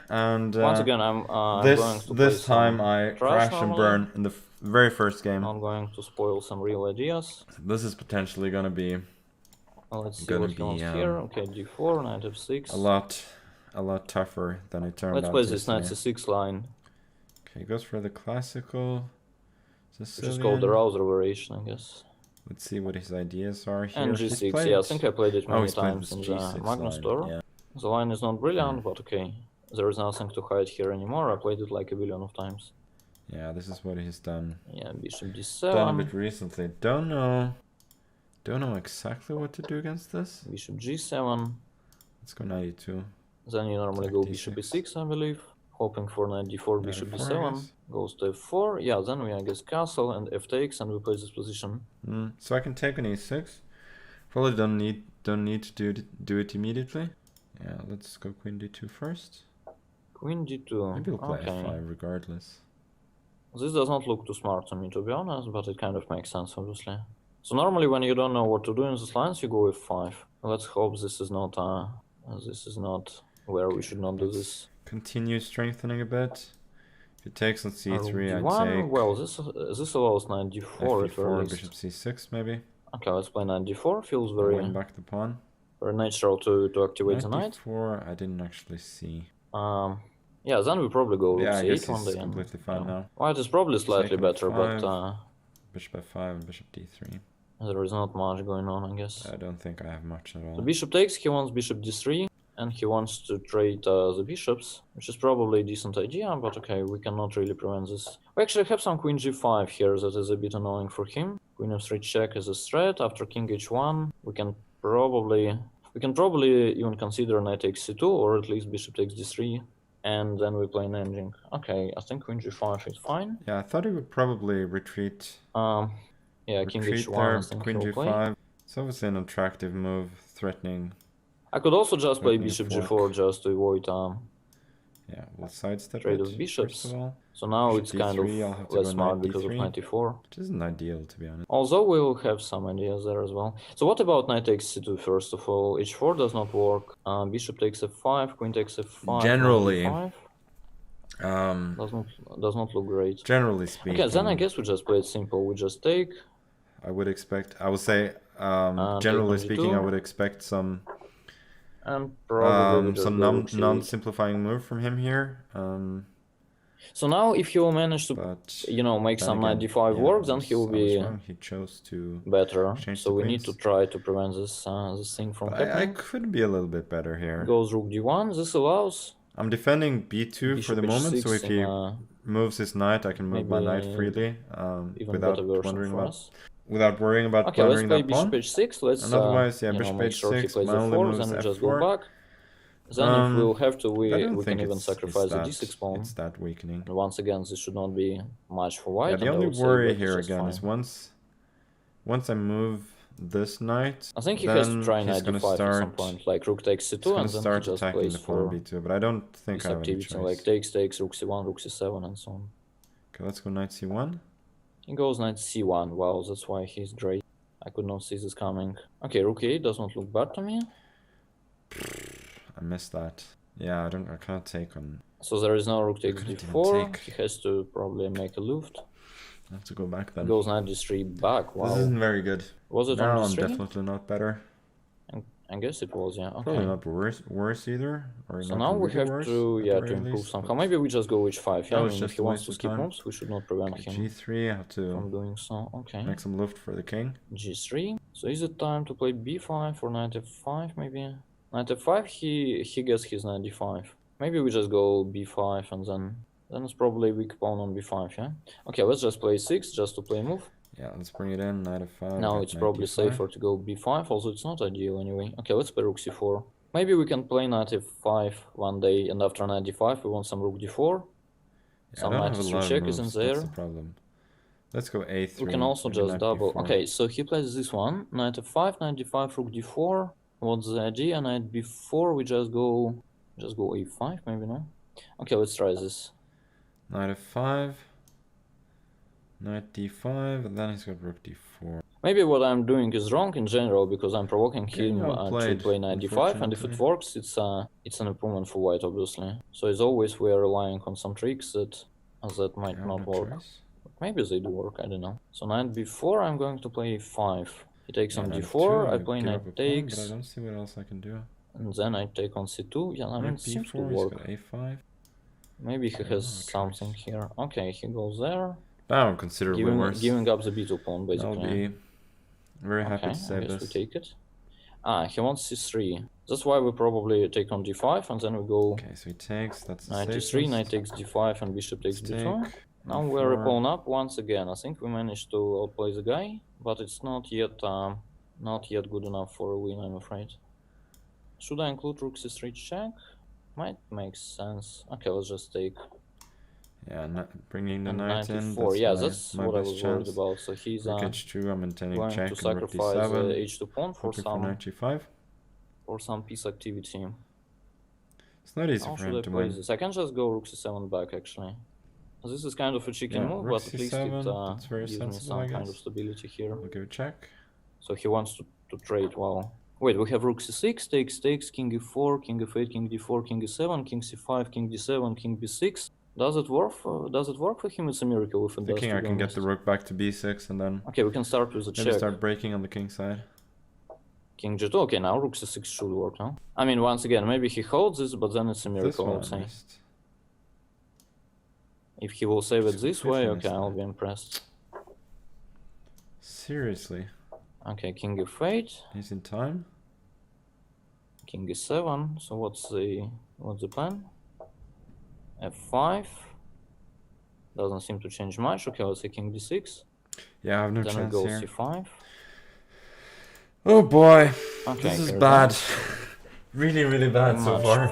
and Once again, I'm going to play this time I trash crash and normally. burn in the very first game. I'm going to spoil some real ideas. This is potentially gonna be. Let's see what he wants here. Okay, d4, knight f6. A lot tougher than it turned out. Let's play this knight c6 line. Okay, he goes for the classical Sicilian. Which is called the rouser variation, I guess. Let's see what his ideas are here. And g6, yeah, I think I played it many times in the Magnus store. Yeah. The line is not brilliant, but okay. There is nothing to hide here anymore. I played it like a billion of times. Yeah, this is what he's done. Yeah, bishop d7. Done a bit recently. Don't know exactly what to do against this. Bishop g7. Let's go 92. Then you normally go bishop b6, I believe. Hoping for knight d4, bishop d7. Goes to f4. Yeah, then we, I guess, castle and f takes, and we play this position. So I can take an e6. Probably don't need to do it immediately. Yeah, let's go queen d2 first. Queen d2. Maybe we'll play f5 regardless. This does not look too smart to me, to be honest, but it kind of makes sense, obviously. So normally when you don't know what to do in these lines, you go f5. Let's hope this is not where we should not do this. Continue strengthening a bit. If it takes on c3, I'd take. Well, this allows knight d4 at very least. Bishop c6 maybe. Okay, let's play knight d4. Feels very win back the pawn. Very natural to activate the knight. d4 I didn't actually see. Yeah, then we probably go rook c8 one day. Completely fine now. White is probably slightly better, but bishop f5 and bishop d3. There is not much going on, I guess. I don't think I have much at all. The bishop takes. He wants bishop d3. And he wants to trade the bishops, which is probably a decent idea, but okay, we cannot really prevent this. We actually have some queen g5 here that is a bit annoying for him. Queen f3 check is a threat. After king h1, we can probably even consider knight takes c2, or at least bishop takes d3, and then we play an ending. Okay, I think queen g5 is fine. Yeah, I thought he would probably retreat. Yeah, king h1, I think queen g5. Play. It's obviously an attractive move, threatening. I could also just play bishop g4 just to avoid yeah, we'll sidestep trade of bishops. So now it's kind of less smart because of knight e4. Which isn't ideal, to be honest. Although we'll have some ideas there as well. So what about knight takes c2 first of all? h4 does not work. Bishop takes f5, queen takes f5. Generally, does not look great. Generally speaking. Okay, then I guess we just play it simple. We just take. I would say, generally speaking, I would expect some. And probably some non-simplifying move from him here. So now if he will manage to, make some knight d5 work, then he will be he chose to better. So we need to try to prevent this thing from happening. I could be a little bit better here. Goes rook d1. This allows. I'm defending b2 for the moment, so if he moves his knight, I can move my knight freely without worrying about plundering that pawn. Okay, let's play bishop h6. Let's otherwise, bishop make h6, sure he plays f4, then we just go back. Then if we'll have to, we can even sacrifice the d6 pawn. It's that weakening. And once again, this should not be much for white. Yeah, the only worry here again is once I move this knight, I think he has to try knight d5 at some point, like rook takes c2, and then he just plays for b2. But I don't think I have any choice. Like takes, rook c1, rook c7, and so on. Okay, let's go knight c1. He goes knight c1. Wow, that's why he's great. I could not see this coming. Okay, rook e8 does not look bad to me. I missed that. Yeah, I can't take on. So there is no rook takes d4. He has to probably make a luft. I have to go back then. Goes knight d3 back. Wow. This isn't very good. Was it on d3? I'm definitely not better. I guess it was, yeah. Okay. Probably not worse either. Or so now we have to improve somehow. Maybe we just go h5. Yeah, I mean, if he wants to skip moves, we should not prevent him g3. I have to from doing so. Okay. Make some luft for the king. g3. So is it time to play b5 or knight f5 maybe? Knight f5. He gets his knight d5. Maybe we just go b5 and then it's probably a weak pawn on b5. Yeah. Okay, let's just play 6 just to play a move. Yeah, let's bring it in, knight f5. Now it's probably safer to go b5, although it's not ideal anyway. Okay, let's play rook c4. Maybe we can play knight f5 one day, and after knight d5 we want some rook d4. Yeah, some knight f3 check isn't there. That's the problem. Let's go a3. We can also just double. B4. Okay, so he plays this one. Knight f5, knight d5, rook d4. What's the idea? Knight b4, we just go a5 maybe, no? Okay, let's try this. Knight f5. Knight d5, and then he's got rook d4. Maybe what I'm doing is wrong in general because I'm provoking Getting him to outplayed, play knight d5, and if it unfortunately. works, it's an improvement for white, obviously. So it's always we are relying on some tricks that might Okay, not no work. choice. Maybe they do work, I don't know. So knight b4, I'm going to play 5. He takes on knight d4, I f2, play give knight up a pawn, but I takes, don't see what else I can do. and then I take on c2. Yeah, I mean, Knight it seems to b4, he's work. got a5. Maybe he Yeah, has no something choice. here. Okay, he goes there, Now considerably worse. giving up the b2 pawn, I'll basically. be very happy Okay, to I save guess we this. take it. Ah, he wants c3. That's why we probably take on d5, and then we go Okay, so he takes, that's the knight safest. d3, knight takes d5, and bishop takes Let's b2. take Now we're a e4. pawn up once again. I think we managed to outplay the guy, but it's not yet good enough for a win, I'm afraid. Should I include rook c3 check? Might make sense. Okay, let's just take. Yeah, bringing the And knight in, 94. that's Yeah, my, that's my what I best was worried chance. about. So he's Rook h2, I'm maintaining going check, to and rook sacrifice d7. h2 pawn for Looking for knight g5. some piece activity. It's not easy How for should him I to play win. this? I can just go rook c7 back, actually. This is kind of a chicken Yeah, move, rook but at least c7, that's very it gives me sensible, I some kind of guess. stability here. I'll give a check. So he wants to trade. Wow. Wait, we have rook c6, takes, king e4, king f8, king d4, king e7, king c5, king d7, king b6. Does it work? Does it work for him? It's a miracle if it does. Thinking To I be can get honest. the rook back to b6 and then Okay, we can start with a maybe check. start breaking on the king side. King g2. Okay, now rook c6 should work, no? I mean, once again, maybe he holds this, but then it's a This miracle, I one would I say. missed. If he will save it So this fifth way, on okay, his I'll side. be impressed. Seriously? Okay, king f8, He's in time? king e7. So what's the plan? f5. Doesn't seem to change much. Okay, let's say king d6. Yeah, I have no Then we chance go here. c5. Oh boy, Okay, this is here's bad. that. Really, really bad so Much far.